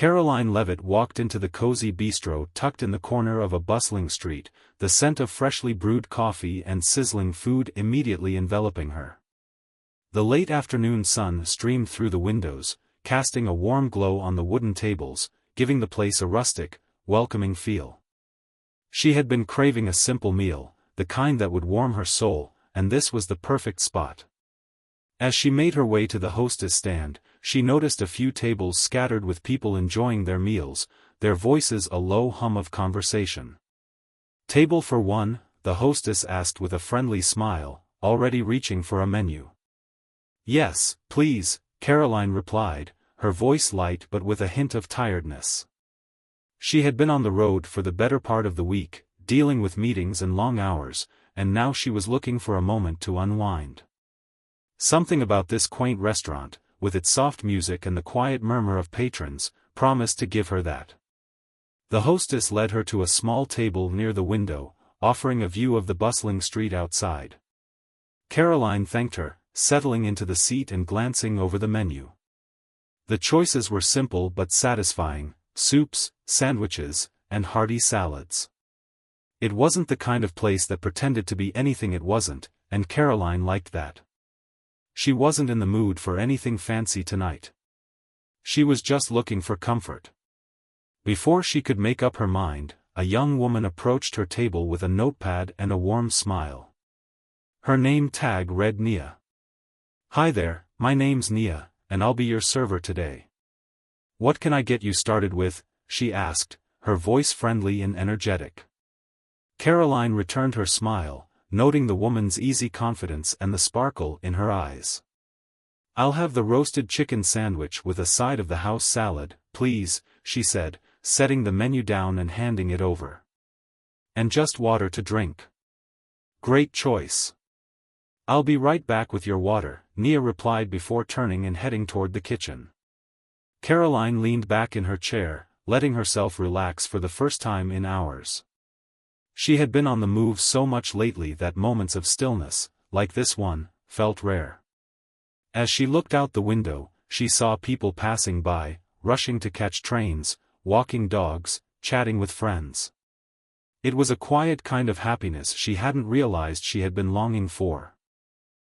Karoline Leavitt walked into the cozy bistro tucked in the corner of a bustling street, the scent of freshly brewed coffee and sizzling food immediately enveloping her. The late afternoon sun streamed through the windows, casting a warm glow on the wooden tables, giving the place a rustic, welcoming feel. She had been craving a simple meal, the kind that would warm her soul, and this was the perfect spot. As she made her way to the hostess stand, she noticed a few tables scattered with people enjoying their meals, their voices a low hum of conversation. "Table for one?" the hostess asked with a friendly smile, already reaching for a menu. "Yes, please," Karoline replied, her voice light but with a hint of tiredness. She had been on the road for the better part of the week, dealing with meetings and long hours, and now she was looking for a moment to unwind. Something about this quaint restaurant, with its soft music and the quiet murmur of patrons, promised to give her that. The hostess led her to a small table near the window, offering a view of the bustling street outside. Karoline thanked her, settling into the seat and glancing over the menu. The choices were simple but satisfying: soups, sandwiches, and hearty salads. It wasn't the kind of place that pretended to be anything it wasn't, and Karoline liked that. She wasn't in the mood for anything fancy tonight. She was just looking for comfort. Before she could make up her mind, a young woman approached her table with a notepad and a warm smile. Her name tag read Nia. "Hi there, my name's Nia, and I'll be your server today. What can I get you started with?" she asked, her voice friendly and energetic. Karoline returned her smile, noting the woman's easy confidence and the sparkle in her eyes. "I'll have the roasted chicken sandwich with a side of the house salad, please," she said, setting the menu down and handing it over. "And just water to drink." "Great choice. I'll be right back with your water," Nia replied before turning and heading toward the kitchen. Karoline leaned back in her chair, letting herself relax for the first time in hours. She had been on the move so much lately that moments of stillness, like this one, felt rare. As she looked out the window, she saw people passing by, rushing to catch trains, walking dogs, chatting with friends. It was a quiet kind of happiness she hadn't realized she had been longing for.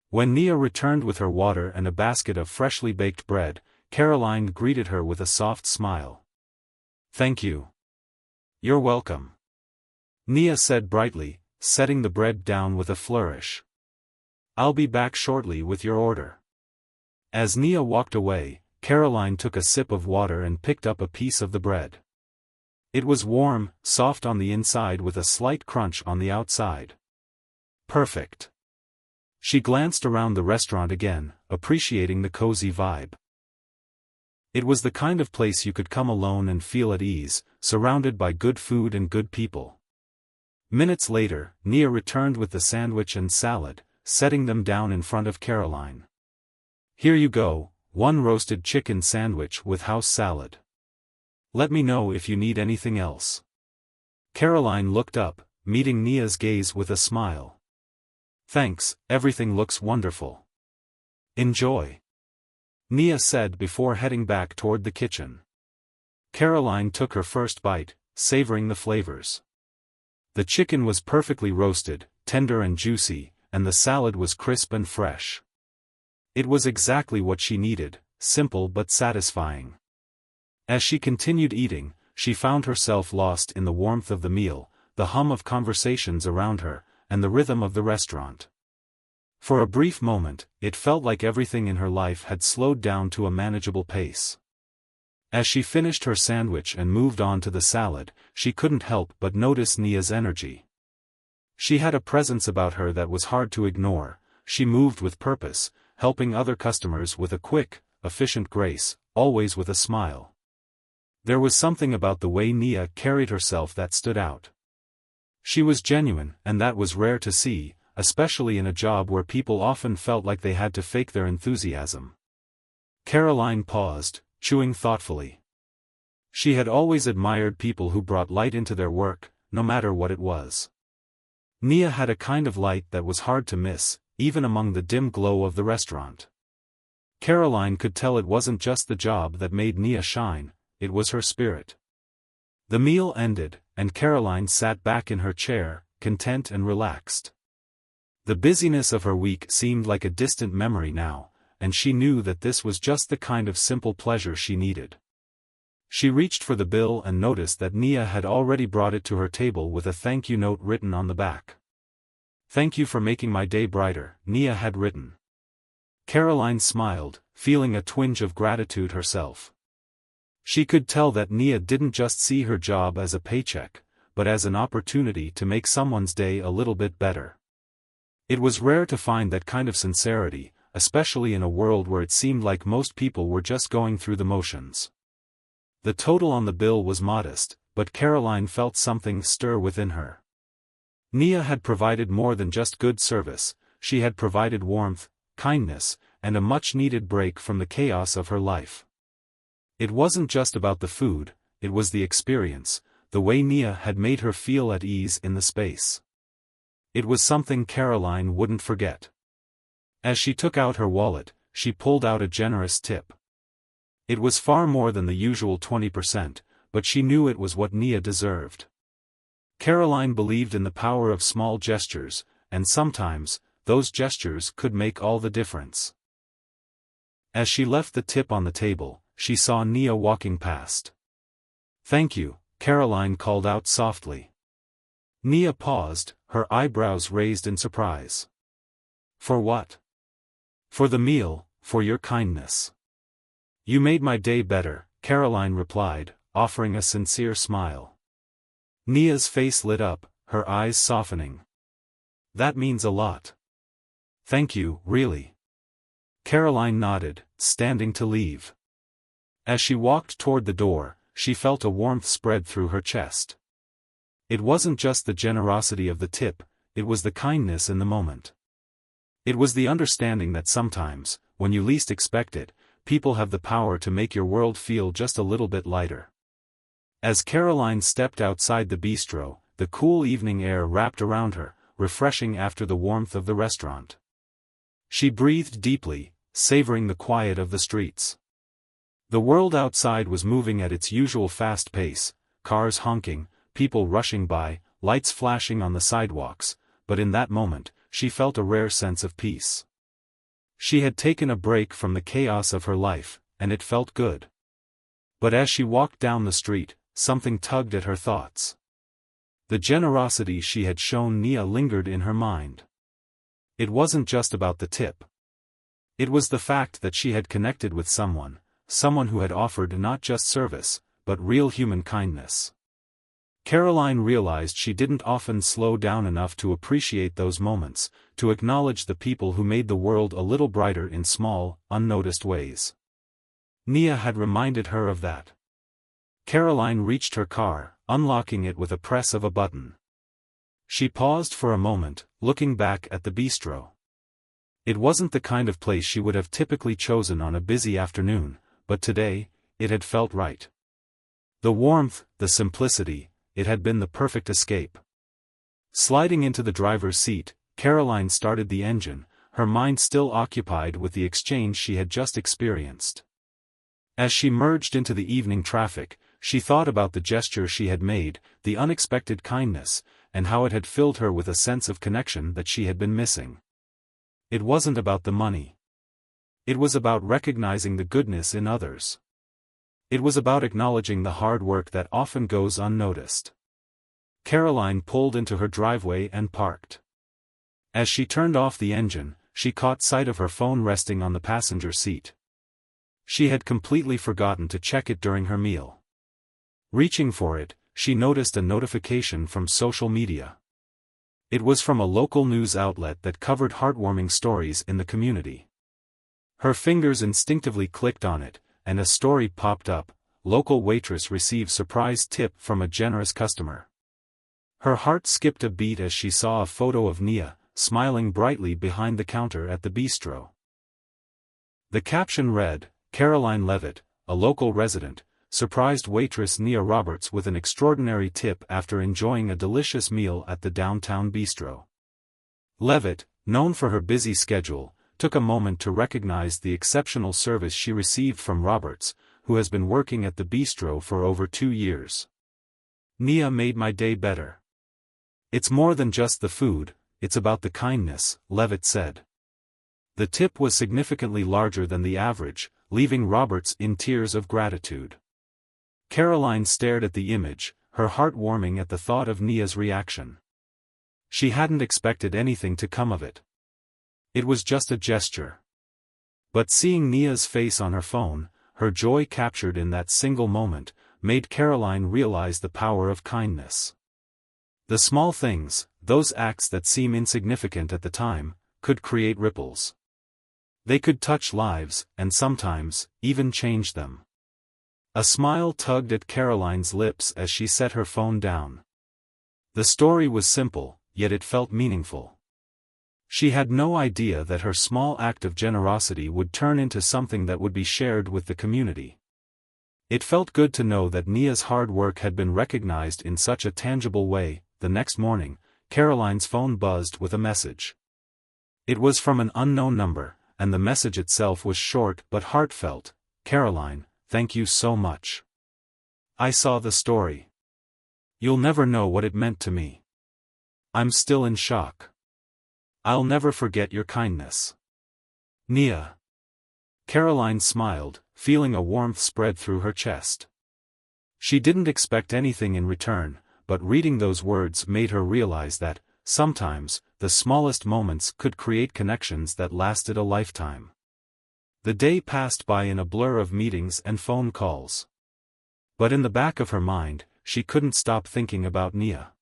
When Nia returned with her water and a basket of freshly baked bread, Karoline greeted her with a soft smile. "Thank you." "You're welcome," Nia said brightly, setting the bread down with a flourish. "I'll be back shortly with your order." As Nia walked away, Karoline took a sip of water and picked up a piece of the bread. It was warm, soft on the inside with a slight crunch on the outside. Perfect. She glanced around the restaurant again, appreciating the cozy vibe. It was the kind of place you could come alone and feel at ease, surrounded by good food and good people. Minutes later, Nia returned with the sandwich and salad, setting them down in front of Karoline. "Here you go, one roasted chicken sandwich with house salad. Let me know if you need anything else." Karoline looked up, meeting Nia's gaze with a smile. "Thanks, everything looks wonderful." "Enjoy," Nia said before heading back toward the kitchen. Karoline took her first bite, savoring the flavors. The chicken was perfectly roasted, tender and juicy, and the salad was crisp and fresh. It was exactly what she needed, simple but satisfying. As she continued eating, she found herself lost in the warmth of the meal, the hum of conversations around her, and the rhythm of the restaurant. For a brief moment, it felt like everything in her life had slowed down to a manageable pace. As she finished her sandwich and moved on to the salad, she couldn't help but notice Nia's energy. She had a presence about her that was hard to ignore. She moved with purpose, helping other customers with a quick, efficient grace, always with a smile. There was something about the way Nia carried herself that stood out. She was genuine, and that was rare to see, especially in a job where people often felt like they had to fake their enthusiasm. Karoline paused, chewing thoughtfully. She had always admired people who brought light into their work, no matter what it was. Nia had a kind of light that was hard to miss, even among the dim glow of the restaurant. Karoline could tell it wasn't just the job that made Nia shine, it was her spirit. The meal ended, and Karoline sat back in her chair, content and relaxed. The busyness of her week seemed like a distant memory now, and she knew that this was just the kind of simple pleasure she needed. She reached for the bill and noticed that Nia had already brought it to her table with a thank you note written on the back. "Thank you for making my day brighter," Nia had written. Karoline smiled, feeling a twinge of gratitude herself. She could tell that Nia didn't just see her job as a paycheck, but as an opportunity to make someone's day a little bit better. It was rare to find that kind of sincerity, especially in a world where it seemed like most people were just going through the motions. The total on the bill was modest, but Karoline felt something stir within her. Nia had provided more than just good service, she had provided warmth, kindness, and a much-needed break from the chaos of her life. It wasn't just about the food, it was the experience, the way Nia had made her feel at ease in the space. It was something Karoline wouldn't forget. As she took out her wallet, she pulled out a generous tip. It was far more than the usual 20%, but she knew it was what Nia deserved. Karoline believed in the power of small gestures, and sometimes, those gestures could make all the difference. As she left the tip on the table, she saw Nia walking past. "Thank you," Karoline called out softly. Nia paused, her eyebrows raised in surprise. "For what?" "For the meal, for your kindness." "You made my day better," Karoline replied, offering a sincere smile. Nia's face lit up, her eyes softening. "That means a lot." "Thank you, really." Karoline nodded, standing to leave. As she walked toward the door, she felt a warmth spread through her chest. It wasn't just the generosity of the tip, it was the kindness in the moment. It was the understanding that sometimes, when you least expect it, people have the power to make your world feel just a little bit lighter. As Karoline stepped outside the bistro, the cool evening air wrapped around her, refreshing after the warmth of the restaurant. She breathed deeply, savoring the quiet of the streets. The world outside was moving at its usual fast pace, cars honking, people rushing by, lights flashing on the sidewalks, but in that moment, she felt a rare sense of peace. She had taken a break from the chaos of her life, and it felt good. But as she walked down the street, something tugged at her thoughts. The generosity she had shown Nia lingered in her mind. It wasn't just about the tip. It was the fact that she had connected with someone who had offered not just service, but real human kindness. Karoline realized she didn't often slow down enough to appreciate those moments, to acknowledge the people who made the world a little brighter in small, unnoticed ways. Nia had reminded her of that. Karoline reached her car, unlocking it with a press of a button. She paused for a moment, looking back at the bistro. It wasn't the kind of place she would have typically chosen on a busy afternoon, but today, it had felt right. The warmth, the simplicity, it had been the perfect escape. Sliding into the driver's seat, Karoline started the engine, her mind still occupied with the exchange she had just experienced. As she merged into the evening traffic, she thought about the gesture she had made, the unexpected kindness, and how it had filled her with a sense of connection that she had been missing. It wasn't about the money. It was about recognizing the goodness in others. It was about acknowledging the hard work that often goes unnoticed. Karoline pulled into her driveway and parked. As she turned off the engine, she caught sight of her phone resting on the passenger seat. She had completely forgotten to check it during her meal. Reaching for it, she noticed a notification from social media. It was from a local news outlet that covered heartwarming stories in the community. Her fingers instinctively clicked on it, and a story popped up: local waitress receives surprise tip from a generous customer. Her heart skipped a beat as she saw a photo of Nia, smiling brightly behind the counter at the bistro. The caption read, "Karoline Leavitt, a local resident, surprised waitress Nia Roberts with an extraordinary tip after enjoying a delicious meal at the downtown bistro." Leavitt, known for her busy schedule, took a moment to recognize the exceptional service she received from Roberts, who has been working at the bistro for over 2 years. Nia made my day better. It's more than just the food, it's about the kindness, Leavitt said. The tip was significantly larger than the average, leaving Roberts in tears of gratitude. Karoline stared at the image, her heart warming at the thought of Nia's reaction. She hadn't expected anything to come of it. It was just a gesture. But seeing Nia's face on her phone, her joy captured in that single moment, made Karoline realize the power of kindness. The small things, those acts that seem insignificant at the time, could create ripples. They could touch lives, and sometimes, even change them. A smile tugged at Karoline's lips as she set her phone down. The story was simple, yet it felt meaningful. She had no idea that her small act of generosity would turn into something that would be shared with the community. It felt good to know that Nia's hard work had been recognized in such a tangible way. The next morning, Karoline's phone buzzed with a message. It was from an unknown number, and the message itself was short but heartfelt. Karoline, thank you so much. I saw the story. You'll never know what it meant to me. I'm still in shock. I'll never forget your kindness. Nia. Karoline smiled, feeling a warmth spread through her chest. She didn't expect anything in return, but reading those words made her realize that, sometimes, the smallest moments could create connections that lasted a lifetime. The day passed by in a blur of meetings and phone calls. But in the back of her mind, she couldn't stop thinking about Nia.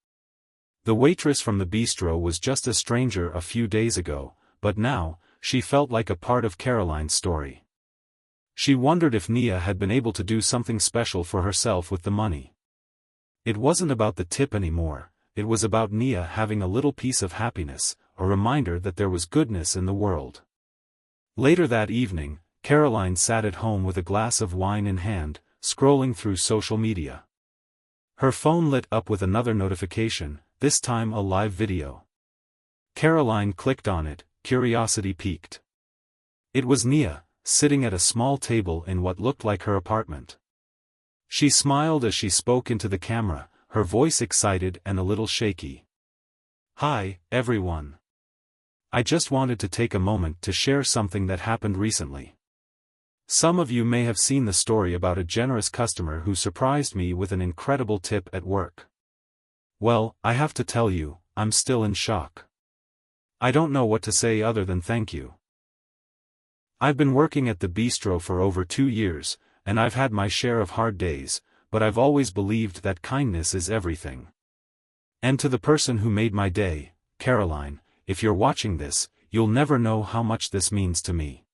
The waitress from the bistro was just a stranger a few days ago, but now, she felt like a part of Karoline's story. She wondered if Nia had been able to do something special for herself with the money. It wasn't about the tip anymore, it was about Nia having a little piece of happiness, a reminder that there was goodness in the world. Later that evening, Karoline sat at home with a glass of wine in hand, scrolling through social media. Her phone lit up with another notification, this time a live video. Karoline clicked on it, curiosity piqued. It was Nia, sitting at a small table in what looked like her apartment. She smiled as she spoke into the camera, her voice excited and a little shaky. Hi, everyone. I just wanted to take a moment to share something that happened recently. Some of you may have seen the story about a generous customer who surprised me with an incredible tip at work. Well, I have to tell you, I'm still in shock. I don't know what to say other than thank you. I've been working at the bistro for over 2 years, and I've had my share of hard days, but I've always believed that kindness is everything. And to the person who made my day, Karoline, if you're watching this, you'll never know how much this means to me.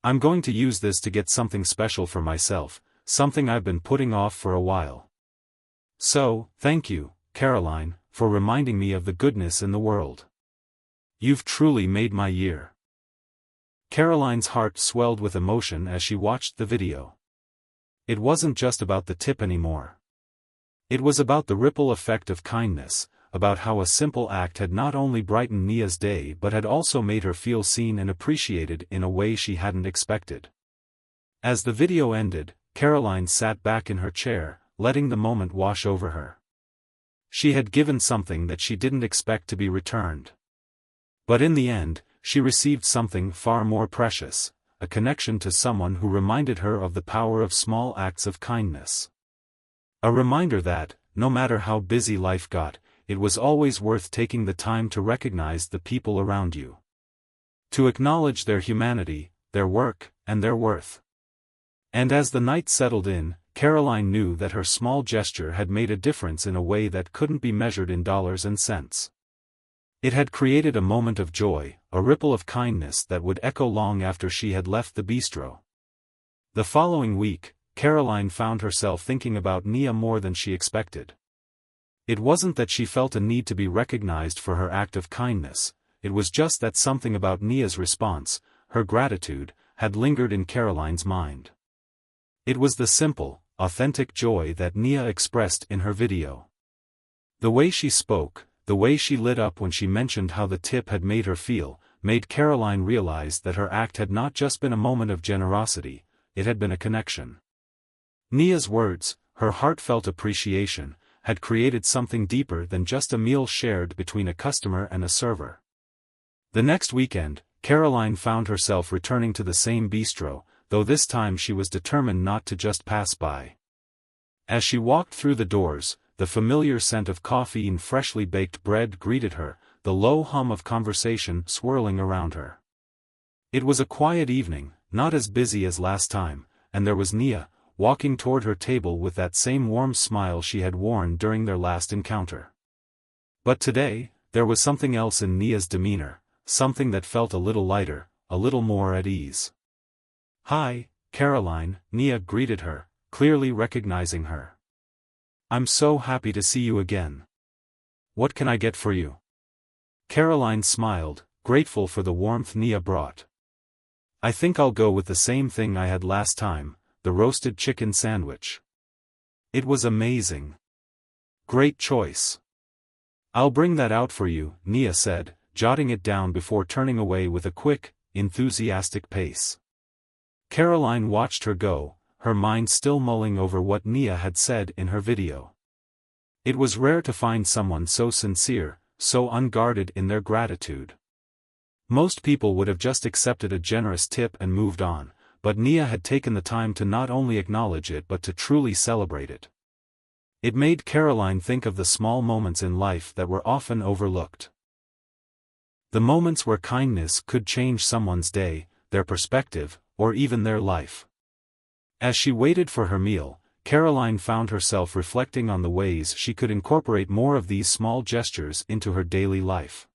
I'm going to use this to get something special for myself, something I've been putting off for a while. So, thank you, Karoline, for reminding me of the goodness in the world. You've truly made my year. Karoline's heart swelled with emotion as she watched the video. It wasn't just about the tip anymore. It was about the ripple effect of kindness, about how a simple act had not only brightened Nia's day but had also made her feel seen and appreciated in a way she hadn't expected. As the video ended, Karoline sat back in her chair, letting the moment wash over her. She had given something that she didn't expect to be returned. But in the end, she received something far more precious, a connection to someone who reminded her of the power of small acts of kindness. A reminder that, no matter how busy life got, it was always worth taking the time to recognize the people around you. To acknowledge their humanity, their work, and their worth. And as the night settled in, Karoline knew that her small gesture had made a difference in a way that couldn't be measured in dollars and cents. It had created a moment of joy, a ripple of kindness that would echo long after she had left the bistro. The following week, Karoline found herself thinking about Nia more than she expected. It wasn't that she felt a need to be recognized for her act of kindness, it was just that something about Nia's response, her gratitude, had lingered in Karoline's mind. It was the simple, authentic joy that Nia expressed in her video. The way she spoke, the way she lit up when she mentioned how the tip had made her feel, made Karoline realize that her act had not just been a moment of generosity, it had been a connection. Nia's words, her heartfelt appreciation, had created something deeper than just a meal shared between a customer and a server. The next weekend, Karoline found herself returning to the same bistro, though this time she was determined not to just pass by. As she walked through the doors, the familiar scent of coffee and freshly baked bread greeted her, the low hum of conversation swirling around her. It was a quiet evening, not as busy as last time, and there was Nia, walking toward her table with that same warm smile she had worn during their last encounter. But today, there was something else in Nia's demeanor, something that felt a little lighter, a little more at ease. "Hi, Karoline," Nia greeted her, clearly recognizing her. "I'm so happy to see you again. What can I get for you?" Karoline smiled, grateful for the warmth Nia brought. "I think I'll go with the same thing I had last time, the roasted chicken sandwich. It was amazing." "Great choice. I'll bring that out for you," Nia said, jotting it down before turning away with a quick, enthusiastic pace. Karoline watched her go, her mind still mulling over what Nia had said in her video. It was rare to find someone so sincere, so unguarded in their gratitude. Most people would have just accepted a generous tip and moved on, but Nia had taken the time to not only acknowledge it but to truly celebrate it. It made Karoline think of the small moments in life that were often overlooked. The moments where kindness could change someone's day, their perspective, or even their life. As she waited for her meal, Karoline found herself reflecting on the ways she could incorporate more of these small gestures into her daily life.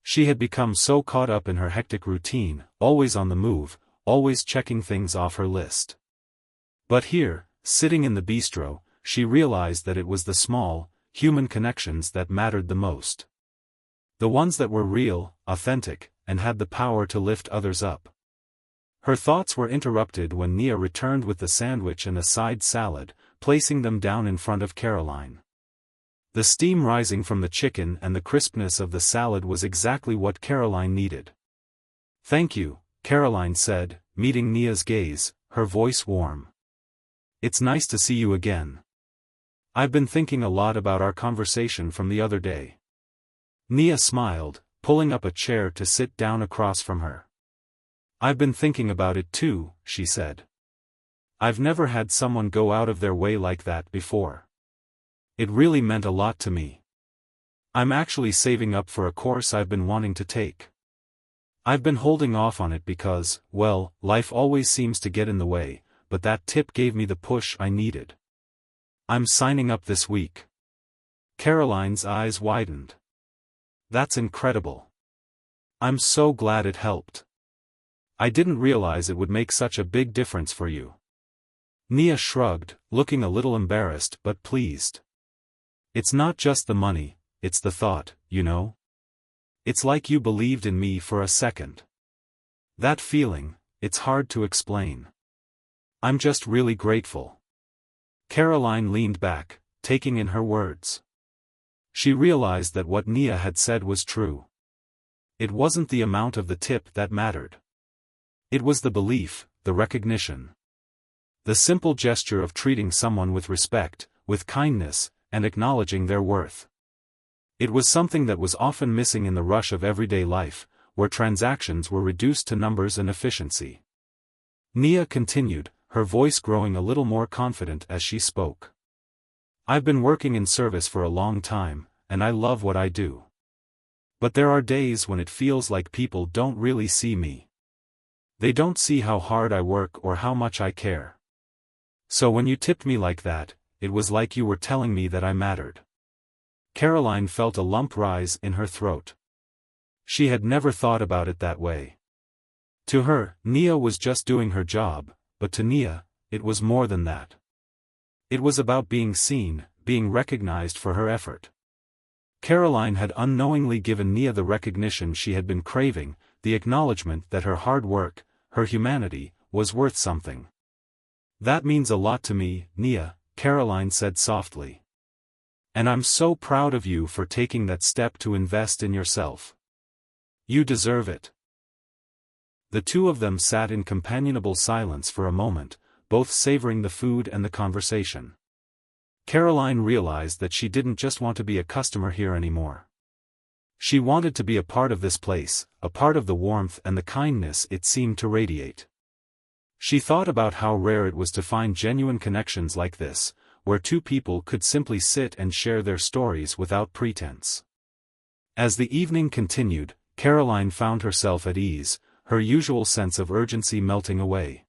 She had become so caught up in her hectic routine, always on the move, always checking things off her list. But here, sitting in the bistro, she realized that it was the small, human connections that mattered the most. The ones that were real, authentic, and had the power to lift others up. Her thoughts were interrupted when Nia returned with the sandwich and a side salad, placing them down in front of Karoline. The steam rising from the chicken and the crispness of the salad was exactly what Karoline needed. "Thank you," Karoline said, meeting Nia's gaze, her voice warm. "It's nice to see you again. I've been thinking a lot about our conversation from the other day." Nia smiled, pulling up a chair to sit down across from her. "I've been thinking about it too," she said. "I've never had someone go out of their way like that before. It really meant a lot to me. I'm actually saving up for a course I've been wanting to take. I've been holding off on it because, well, life always seems to get in the way, but that tip gave me the push I needed. I'm signing up this week." Karoline's eyes widened. "That's incredible. I'm so glad it helped. I didn't realize it would make such a big difference for you." Nia shrugged, looking a little embarrassed but pleased. "It's not just the money, it's the thought, you know? It's like you believed in me for a second. That feeling, it's hard to explain. I'm just really grateful." Karoline leaned back, taking in her words. She realized that what Nia had said was true. It wasn't the amount of the tip that mattered. It was the belief, the recognition. The simple gesture of treating someone with respect, with kindness, and acknowledging their worth. It was something that was often missing in the rush of everyday life, where transactions were reduced to numbers and efficiency. Nia continued, her voice growing a little more confident as she spoke. "I've been working in service for a long time, and I love what I do. But there are days when it feels like people don't really see me. They don't see how hard I work or how much I care. So when you tipped me like that, it was like you were telling me that I mattered." Karoline felt a lump rise in her throat. She had never thought about it that way. To her, Nia was just doing her job, but to Nia, it was more than that. It was about being seen, being recognized for her effort. Karoline had unknowingly given Nia the recognition she had been craving, the acknowledgement that her hard work, her humanity, was worth something. "That means a lot to me, Nia," Karoline said softly. "And I'm so proud of you for taking that step to invest in yourself. You deserve it." The two of them sat in companionable silence for a moment, both savoring the food and the conversation. Karoline realized that she didn't just want to be a customer here anymore. She wanted to be a part of this place, a part of the warmth and the kindness it seemed to radiate. She thought about how rare it was to find genuine connections like this, where two people could simply sit and share their stories without pretense. As the evening continued, Karoline found herself at ease, her usual sense of urgency melting away.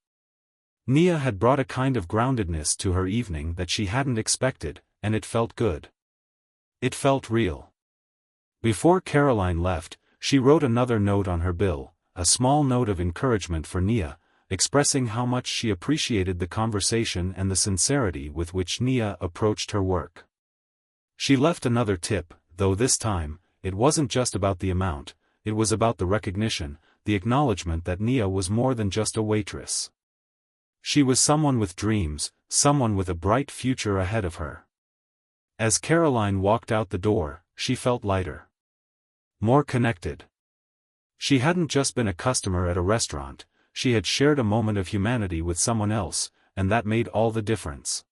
Nia had brought a kind of groundedness to her evening that she hadn't expected, and it felt good. It felt real. Before Karoline left, she wrote another note on her bill, a small note of encouragement for Nia, expressing how much she appreciated the conversation and the sincerity with which Nia approached her work. She left another tip, though this time, it wasn't just about the amount, it was about the recognition, the acknowledgement that Nia was more than just a waitress. She was someone with dreams, someone with a bright future ahead of her. As Karoline walked out the door, she felt lighter. More connected. She hadn't just been a customer at a restaurant, she had shared a moment of humanity with someone else, and that made all the difference.